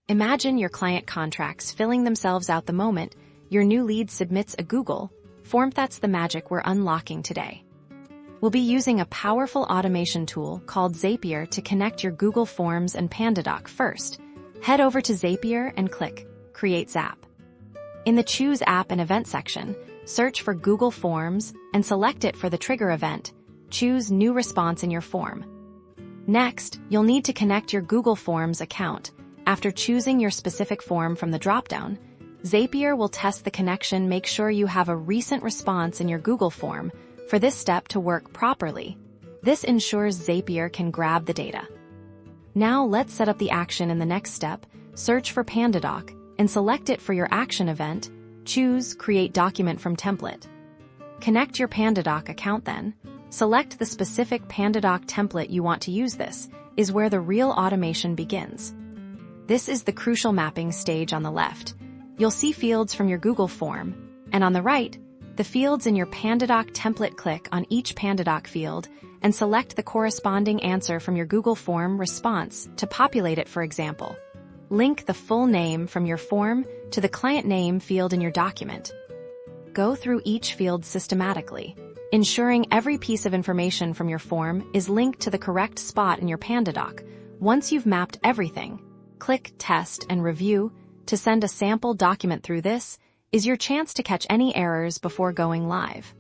Imagine your client contracts filling themselves out the moment your new lead submits a Google form. That's the magic we're unlocking today. We'll be using a powerful automation tool called Zapier to connect your Google Forms and Pandadoc. First, head over to Zapier and click Create Zap. In the Choose App and Event section, search for Google Forms and select it for the trigger event. Choose New Response in your form. Next, you'll need to connect your Google Forms account. After choosing your specific form from the dropdown, Zapier will test the connection. Make sure you have a recent response in your Google form for this step to work properly. This ensures Zapier can grab the data. Now let's set up the action in the next step. Search for Pandadoc and select it for your action event. Choose Create Document from Template. Connect your Pandadoc account then. Select the specific Pandadoc template you want to use. This is where the real automation begins. This is the crucial mapping stage. On the left, you'll see fields from your Google form, and on the right, the fields in your Pandadoc template. Click on each Pandadoc field and select the corresponding answer from your Google form response to populate it. For example, link the full name from your form to the client name field in your document. Go through each field systematically, ensuring every piece of information from your form is linked to the correct spot in your Pandadoc. Once you've mapped everything, click Test and Review to send a sample document. Through this is your chance to catch any errors before going live.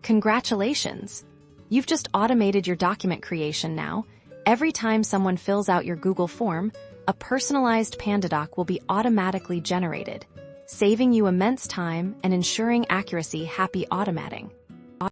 Congratulations! You've just automated your document creation. Now, every time someone fills out your Google form, a personalized Pandadoc will be automatically generated, saving you immense time and ensuring accuracy. Happy automating!